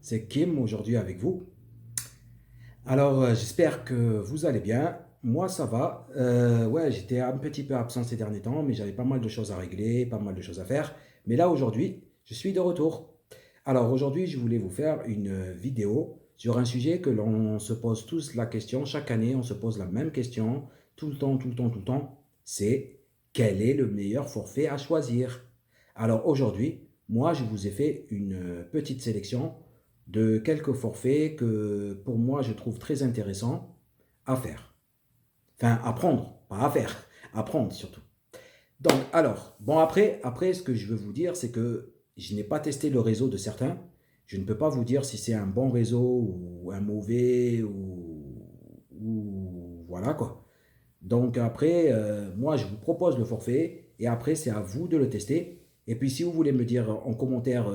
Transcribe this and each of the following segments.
c'est Kim aujourd'hui avec vous. Alors, j'espère que vous allez bien. Moi, ça va. Ouais, j'étais un petit peu absent ces derniers temps, mais j'avais pas mal de choses à régler, pas mal de choses à faire. Mais là, aujourd'hui, je suis de retour. Alors, aujourd'hui, je voulais vous faire une vidéo sur un sujet que l'on se pose tous la question. Chaque année, on se pose la même question, tout le temps, tout le temps, tout le temps. C'est quel est le meilleur forfait à choisir? Alors, aujourd'hui, moi, je vous ai fait une petite sélection de quelques forfaits que pour moi je trouve très intéressants à faire. Enfin, à prendre, pas à faire, à prendre surtout. Donc, alors, bon, après, ce que je veux vous dire, c'est que je n'ai pas testé le réseau de certains. Je ne peux pas vous dire si c'est un bon réseau ou un mauvais ou voilà quoi. Donc, après, moi, je vous propose le forfait et après, c'est à vous de le tester. Et puis, si vous voulez me dire en commentaire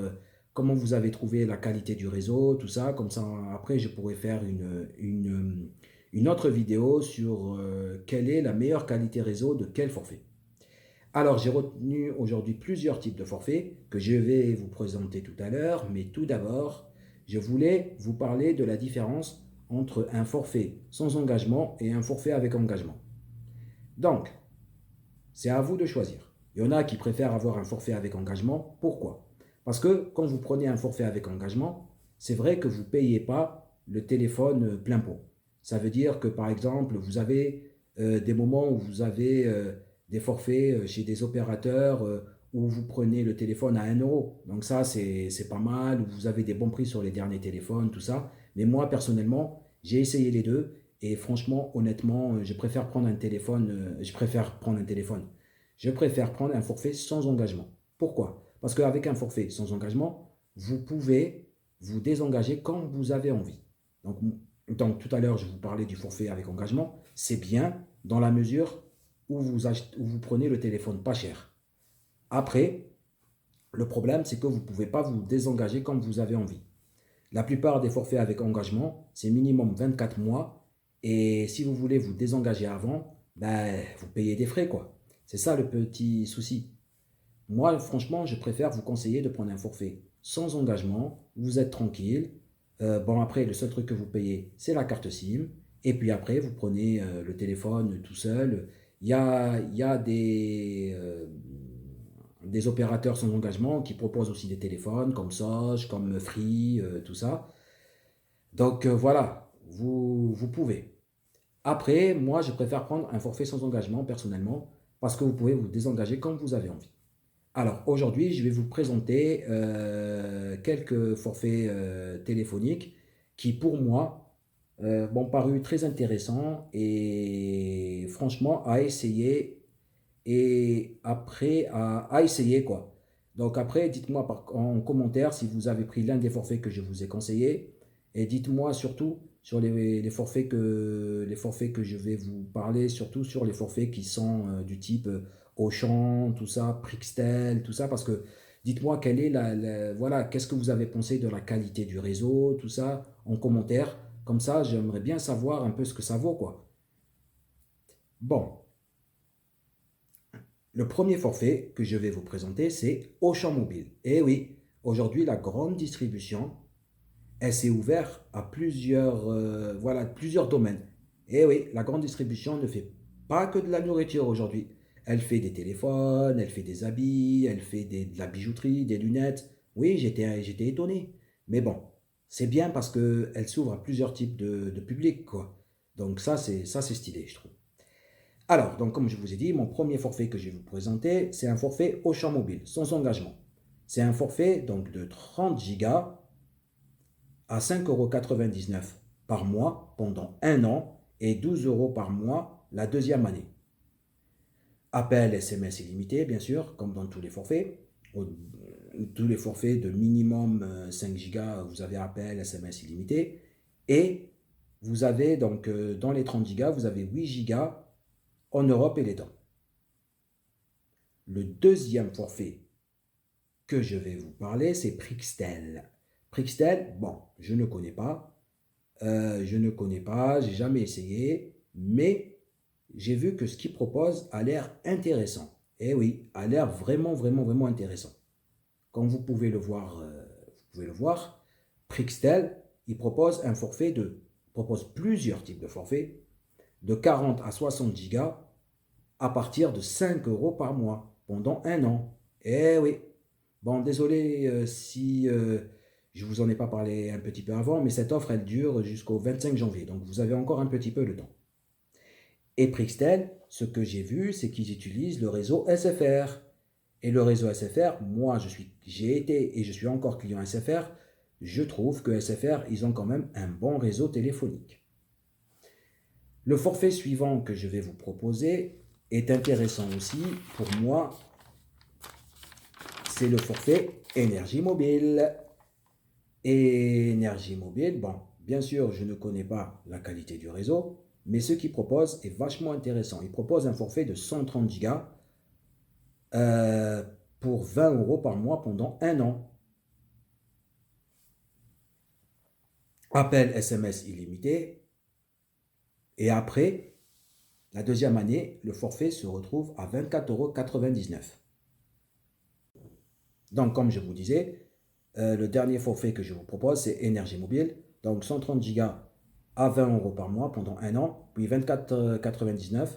comment vous avez trouvé la qualité du réseau, tout ça, comme ça, après, je pourrais faire une autre vidéo sur quelle est la meilleure qualité réseau de quel forfait. Alors, j'ai retenu aujourd'hui plusieurs types de forfaits que je vais vous présenter tout à l'heure, mais tout d'abord, je voulais vous parler de la différence entre un forfait sans engagement et un forfait avec engagement. Donc, c'est à vous de choisir. Il y en a qui préfèrent avoir un forfait avec engagement. Pourquoi? Parce que quand vous prenez un forfait avec engagement, c'est vrai que vous ne payez pas le téléphone plein pot. Ça veut dire que par exemple, vous avez des moments où vous avez des forfaits chez des opérateurs où vous prenez le téléphone à 1 euro. Donc ça, c'est pas mal. Vous avez des bons prix sur les derniers téléphones, tout ça. Mais moi, personnellement, j'ai essayé les deux. Et franchement, honnêtement, je préfère prendre un téléphone. Je préfère prendre un forfait sans engagement. Pourquoi? Parce qu'avec un forfait sans engagement, vous pouvez vous désengager quand vous avez envie. Donc, donc tout à l'heure, je vous parlais du forfait avec engagement. C'est bien dans la mesure où vous prenez le téléphone pas cher. Après, le problème, c'est que vous ne pouvez pas vous désengager quand vous avez envie. La plupart des forfaits avec engagement, c'est minimum 24 mois. Et si vous voulez vous désengager avant, ben, vous payez des frais, quoi. C'est ça le petit souci. Moi, franchement, je préfère vous conseiller de prendre un forfait sans engagement. Vous êtes tranquille. Bon, après, le seul truc que vous payez, c'est la carte SIM. Et puis après, vous prenez le téléphone tout seul. Il y a des opérateurs sans engagement qui proposent aussi des téléphones comme Soch, comme Free, tout ça. Donc voilà, vous pouvez. Après, moi, je préfère prendre un forfait sans engagement personnellement parce que vous pouvez vous désengager quand vous avez envie. Alors aujourd'hui, je vais vous présenter quelques forfaits téléphoniques qui, pour moi, m'ont paru très intéressants et franchement à essayer et après à essayer quoi. Donc après, dites-moi en commentaire si vous avez pris l'un des forfaits que je vous ai conseillé et dites-moi surtout sur les les forfaits que je vais vous parler, surtout sur les forfaits qui sont du type Auchan, tout ça, Prixtel, tout ça, parce que dites-moi quelle est voilà, qu'est-ce que vous avez pensé de la qualité du réseau, tout ça, en commentaire. Comme ça, j'aimerais bien savoir un peu ce que ça vaut, quoi. Bon, le premier forfait que je vais vous présenter, c'est Auchan Mobile. Et oui, aujourd'hui, la grande distribution, elle s'est ouverte à voilà, plusieurs domaines. Et oui, la grande distribution ne fait pas que de la nourriture aujourd'hui. Elle fait des téléphones, elle fait des habits, elle fait de la bijouterie, des lunettes. Oui, j'étais étonné. Mais bon, c'est bien parce qu'elle s'ouvre à plusieurs types de publics, quoi. Donc ça, c'est stylé, je trouve. Alors, donc comme je vous ai dit, mon premier forfait que je vais vous présenter, c'est un forfait Auchan Mobile, sans engagement. C'est un forfait donc de 30 gigas à 5,99 € par mois pendant 1 an et 12 euros par mois la deuxième année. Appel SMS illimité, bien sûr, comme dans tous les forfaits. Tous les forfaits de minimum 5 gigas, vous avez appel SMS illimité. Et vous avez donc dans les 30 gigas, vous avez 8 gigas en Europe et les dents. Le deuxième forfait que je vais vous parler, c'est Prixtel. Prixtel, bon, je ne connais pas. J'ai jamais essayé, mais j'ai vu que ce qu'il propose a l'air intéressant. Eh oui, a l'air vraiment, vraiment, vraiment intéressant. Comme vous pouvez le voir, Prixtel, il propose plusieurs types de forfaits, de 40 à 60 gigas à partir de 5 euros par mois pendant un an. Eh oui. Bon, désolé si je vous en ai pas parlé un petit peu avant, mais cette offre, elle dure jusqu'au 25 janvier. Donc, vous avez encore un petit peu de temps. Et Prixtel, ce que j'ai vu, c'est qu'ils utilisent le réseau SFR. Et le réseau SFR, moi, j'ai été et je suis encore client SFR. Je trouve que SFR, ils ont quand même un bon réseau téléphonique. Le forfait suivant que je vais vous proposer est intéressant aussi. Pour moi, c'est le forfait énergie mobile. Et énergie mobile, bon, bien sûr, je ne connais pas la qualité du réseau, mais ce qu'il propose est vachement intéressant. Il propose un forfait de 130 gigas euh, pour 20 euros par mois pendant un an. Appel SMS illimité. Et après, la deuxième année, le forfait se retrouve à 24,99 €. Donc, comme je vous disais, le dernier forfait que je vous propose, c'est énergie mobile. Donc, 130 gigas à 20 euros par mois pendant un an, puis 24,99 €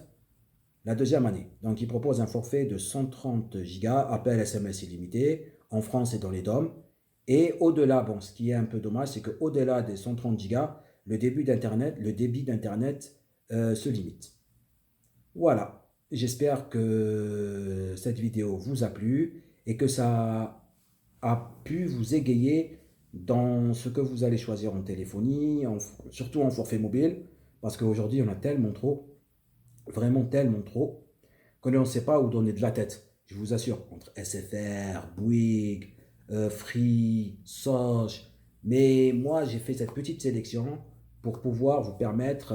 la deuxième année. Donc, il propose un forfait de 130 gigas, appel SMS illimité, en France et dans les DOM. Et au-delà, bon, ce qui est un peu dommage, c'est qu'au-delà des 130 gigas, le débit d'Internet se limite. Voilà, j'espère que cette vidéo vous a plu et que ça a pu vous égayer dans ce que vous allez choisir en téléphonie, surtout en forfait mobile, parce qu'aujourd'hui, on a tellement trop, vraiment tellement trop, qu'on ne sait pas où donner de la tête. Je vous assure, entre SFR, Bouygues, Free, Soch, mais moi, j'ai fait cette petite sélection pour pouvoir vous permettre,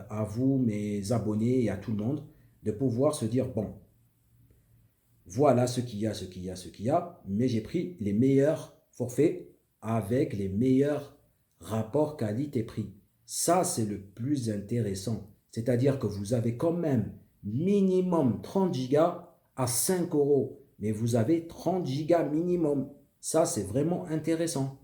à vous, mes abonnés et à tout le monde, de pouvoir se dire, bon, voilà ce qu'il y a, ce qu'il y a, ce qu'il y a, mais j'ai pris les meilleurs forfaits avec les meilleurs rapports qualité-prix. Ça, c'est le plus intéressant. C'est-à-dire que vous avez quand même minimum 30 gigas à 5 euros, mais vous avez 30 gigas minimum. Ça, c'est vraiment intéressant.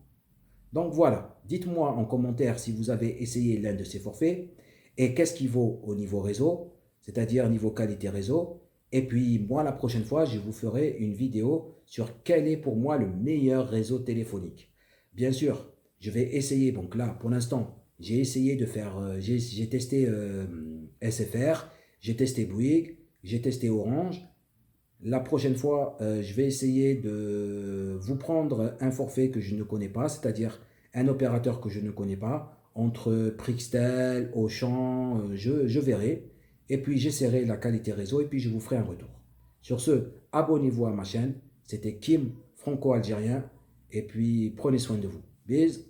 Donc voilà, dites-moi en commentaire si vous avez essayé l'un de ces forfaits et qu'est-ce qui vaut au niveau réseau, c'est-à-dire niveau qualité réseau. Et puis moi, la prochaine fois, je vous ferai une vidéo sur quel est pour moi le meilleur réseau téléphonique. Bien sûr, je vais essayer, donc là, pour l'instant, j'ai essayé de faire, j'ai testé SFR, j'ai testé Bouygues, j'ai testé Orange. La prochaine fois, je vais essayer de vous prendre un forfait que je ne connais pas, c'est-à-dire un opérateur que je ne connais pas, entre Prixtel, Auchan, je verrai. Et puis j'essaierai la qualité réseau et puis je vous ferai un retour. Sur ce, abonnez-vous à ma chaîne. C'était Kim, franco-algérien. Et puis prenez soin de vous. Bisous.